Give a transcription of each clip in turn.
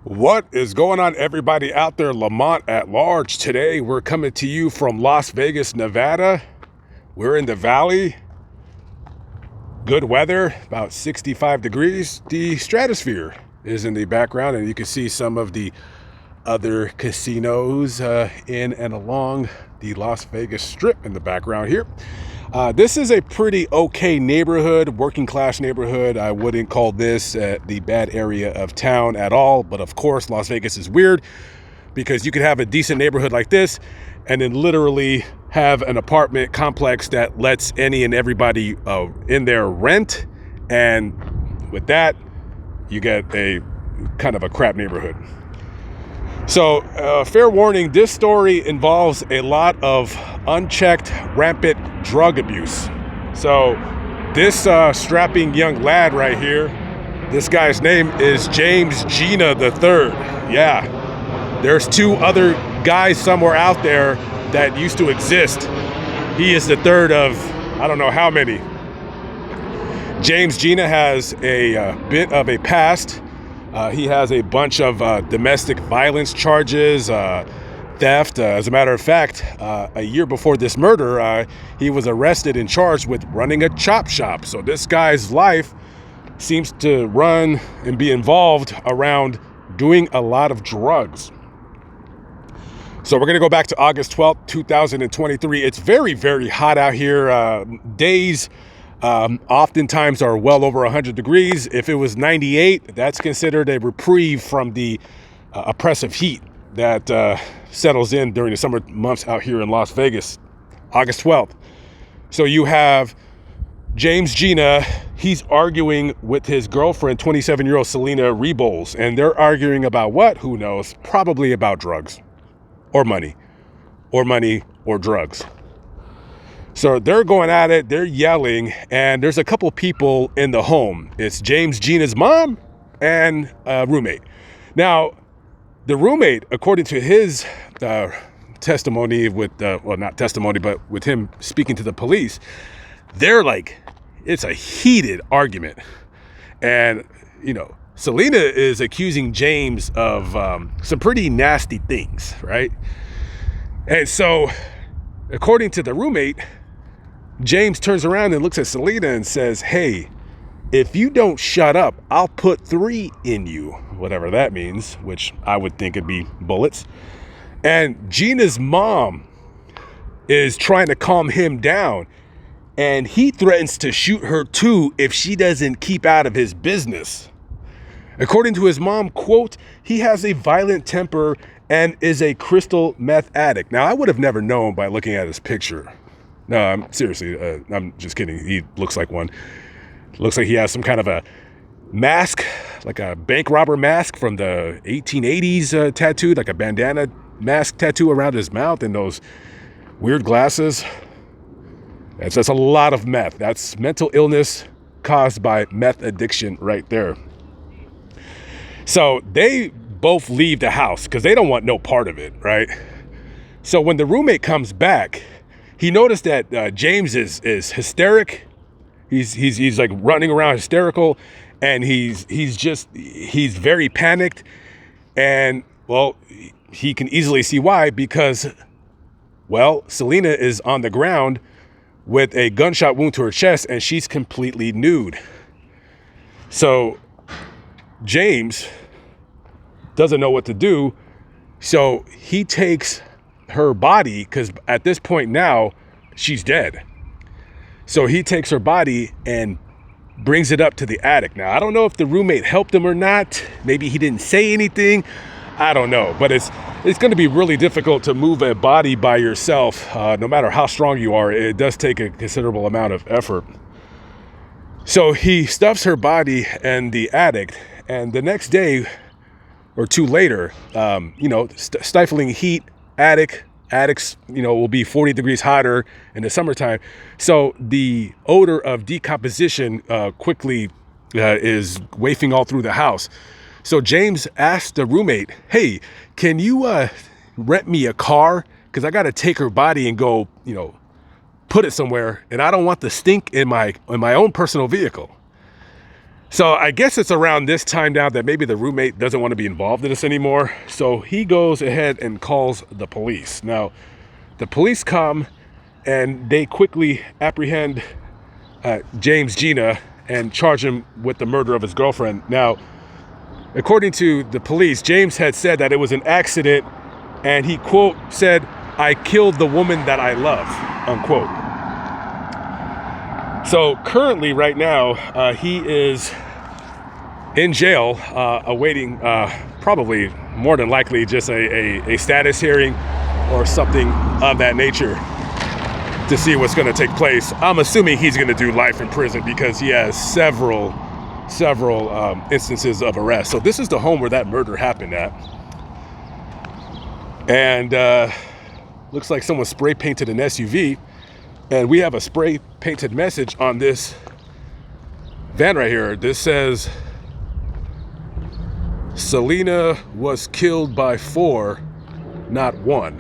What is going on, everybody out there, Lamont at large? Today we're coming to you from Las Vegas, Nevada. We're in the valley. Good weather, about 65 degrees. The stratosphere is in the background, and you can see some of the other casinos in and along the Las Vegas Strip in the background here. This is a pretty okay neighborhood, working class neighborhood. I wouldn't call this the bad area of town at all, but of course Las Vegas is weird because you could have a decent neighborhood like this and then literally have an apartment complex that lets any and everybody in there rent, and with that you get a kind of a crap neighborhood. So fair warning, this story involves a lot of unchecked, rampant drug abuse. So this strapping young lad right here, this guy's name is James Gina III. Yeah, there's two other guys somewhere out there that used to exist. He is the third of I don't know how many. James Gina has a bit of a past. He has a bunch of domestic violence charges, theft. As a matter of fact, a year before this murder, he was arrested and charged with running a chop shop. So this guy's life seems to run and be involved around doing a lot of drugs. So we're going to go back to August 12th, 2023. It's very, very hot out here. Days oftentimes are well over 100 degrees. If it was 98, that's considered a reprieve from the oppressive heat that settles in during the summer months out here in Las Vegas. August 12th. So you have James Gina. He's arguing with his girlfriend, 27-year-old Selena Reboles, and they're arguing about what? Who knows? Probably about drugs or money or drugs. So they're going at it, they're yelling, and there's a couple people in the home. It's James Gina's mom and a roommate. Now, the roommate, according to his testimony with, well, not testimony, but with him speaking to the police, they're like, it's a heated argument. And, you know, Selena is accusing James of some pretty nasty things, right? And so, according to the roommate, James turns around and looks at Selena and says, hey, if you don't shut up, I'll put 3 in you, whatever that means, which I would think it'd be bullets. And Gina's mom is trying to calm him down, and he threatens to shoot her too if she doesn't keep out of his business. According to his mom, quote, he has a violent temper and is a crystal meth addict. Now, I would have never known by looking at his picture. No, I'm seriously, I'm just kidding. He looks like one. Looks like he has some kind of a mask, like a bank robber mask from the 1880s tattooed, like a bandana mask tattoo around his mouth, and those weird glasses. That's a lot of meth. That's mental illness caused by meth addiction right there. So they both leave the house because they don't want no part of it, right? So when the roommate comes back, he noticed that James is hysteric. He's like running around hysterical, and he's very panicked. And well, he can easily see why, because, well, Selena is on the ground with a gunshot wound to her chest, and she's completely nude. So James doesn't know what to do, so he takes her body, because at this point now she's dead. So he takes her body and brings it up to the attic. Now, I don't know if the roommate helped him or not. Maybe he didn't say anything. I don't know, but it's going to be really difficult to move a body by yourself. No matter how strong you are, it does take a considerable amount of effort. So he stuffs her body in the attic, and the next day or two later, stifling heat, attics, will be 40 degrees hotter in the summertime. So the odor of decomposition quickly is wafting all through the house. So James asked the roommate, hey, can you rent me a car? Because I got to take her body and go, put it somewhere, and I don't want the stink in my own personal vehicle. So I guess it's around this time now that maybe the roommate doesn't want to be involved in this anymore. So he goes ahead and calls the police. Now, the police come and they quickly apprehend James Gina and charge him with the murder of his girlfriend. Now, according to the police, James had said that it was an accident, and he, quote, said, "I killed the woman that I love," unquote. So currently, right now, he is in jail, awaiting probably more than likely just a status hearing or something of that nature to see what's going to take place. I'm assuming he's going to do life in prison because he has several instances of arrest. So this is the home where that murder happened at. And looks like someone spray painted an SUV. And we have a spray painted message on this van right here. This says, "Selena was killed by 4, not 1.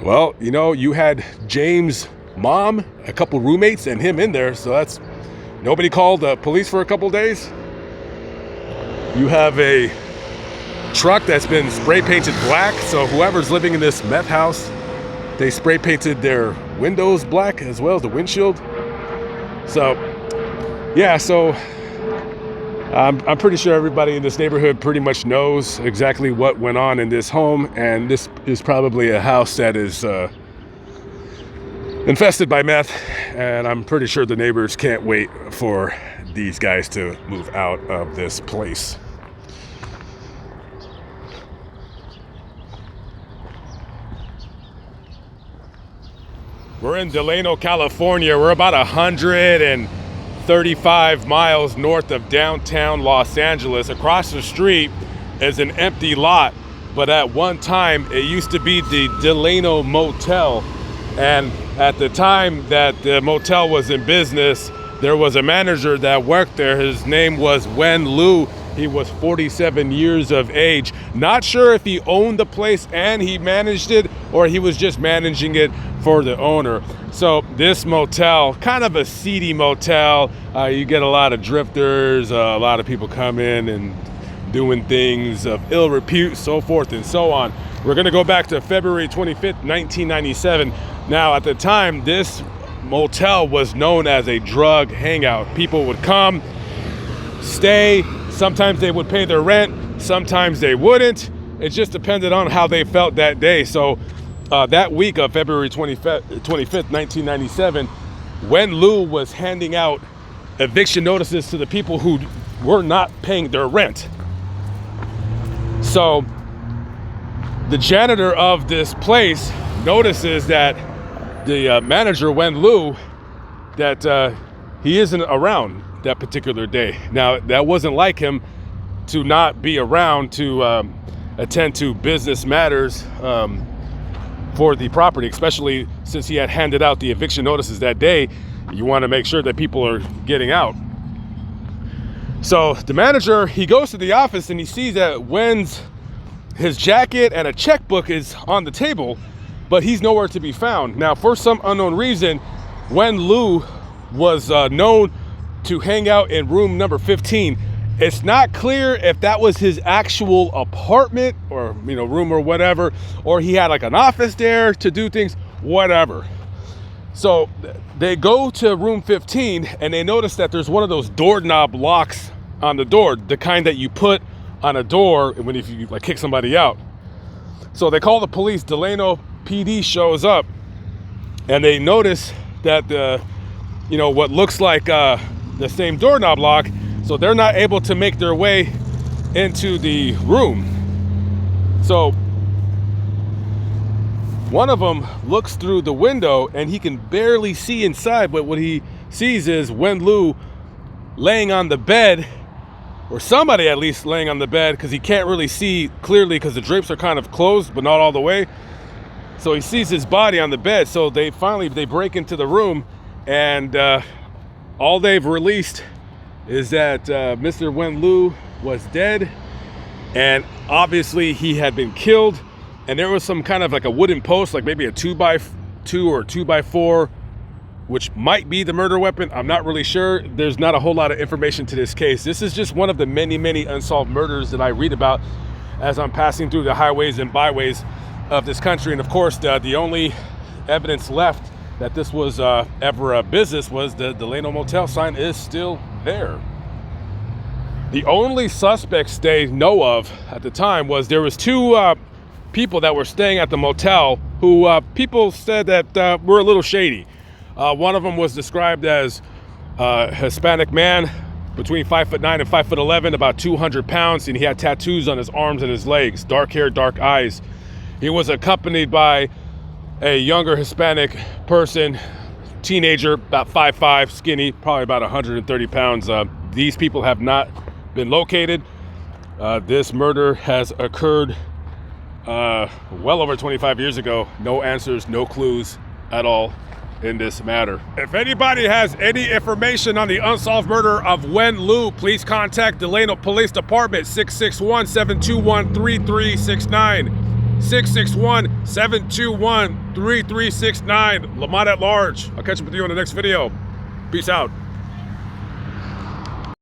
Well, you know, you had James' mom, a couple roommates, and him in there. So that's, nobody called the police for a couple days. You have a truck that's been spray painted black. So whoever's living in this meth house, they spray painted their windows black as well as the windshield. So, yeah, so I'm pretty sure everybody in this neighborhood pretty much knows exactly what went on in this home, and this is probably a house that is infested by meth, and I'm pretty sure the neighbors can't wait for these guys to move out of this place. We're in Delano, California. We're about 135 miles north of downtown Los Angeles. Across the street is an empty lot, but at one time it used to be the Delano Motel. And at the time that the motel was in business, there was a manager that worked there. His name was Wen Lu. He was 47 years of age. Not sure if he owned the place and he managed it, or he was just managing it for the owner. So this motel, kind of a seedy motel. You get a lot of drifters, a lot of people come in and doing things of ill repute, so forth and so on. We're gonna go back to February 25th, 1997. Now, at the time, this motel was known as a drug hangout. People would come, stay. Sometimes they would pay their rent, sometimes they wouldn't. It just depended on how they felt that day. So that week of February 25th, 1997, Wen Lu was handing out eviction notices to the people who were not paying their rent. So the janitor of this place notices that the manager, Wen Lu, that he isn't around that particular day. Now, that wasn't like him to not be around to attend to business matters for the property, especially since he had handed out the eviction notices that day. You want to make sure that people are getting out. So the manager, he goes to the office and he sees that his jacket and a checkbook is on the table, but he's nowhere to be found. Now, for some unknown reason, Wen Lu was known to hang out in room number 15. It's not clear if that was his actual apartment or, room or whatever, or he had like an office there to do things, whatever. So they go to room 15 and they notice that there's one of those doorknob locks on the door, the kind that you put on a door if you like kick somebody out. So they call the police. Delano PD shows up and they notice that what looks like the same doorknob lock. So they're not able to make their way into the room. So one of them looks through the window and he can barely see inside, but what he sees is Wen Lu laying on the bed, or somebody at least laying on the bed, because he can't really see clearly because the drapes are kind of closed, but not all the way. So he sees his body on the bed. So they break into the room, and all they've released is that Mr. Wen Lu was dead, and obviously he had been killed. And there was some kind of like a wooden post, like maybe a 2x2 or 2x4 which might be the murder weapon. I'm not really sure. There's not a whole lot of information to this case. This is just one of the many, many unsolved murders that I read about as I'm passing through the highways and byways of this country. And of course, the only evidence left that this was ever a business was the Delano motel sign is still there. The only suspects they know of at the time was there was two people that were staying at the motel who people said that were a little shady. One of them was described as a Hispanic man between 5'9" and 5'11", about 200 pounds, and he had tattoos on his arms and his legs, dark hair, dark eyes. He was accompanied by a younger Hispanic person, teenager, about 5'5", skinny, probably about 130 pounds. These people have not been located. This murder has occurred well over 25 years ago. No answers, no clues at all in this matter. If anybody has any information on the unsolved murder of Wen Liu, please contact Delano Police Department, 661-721-3369. 661-721-3369. Lamont at large. I'll catch up with you on the next video. Peace out.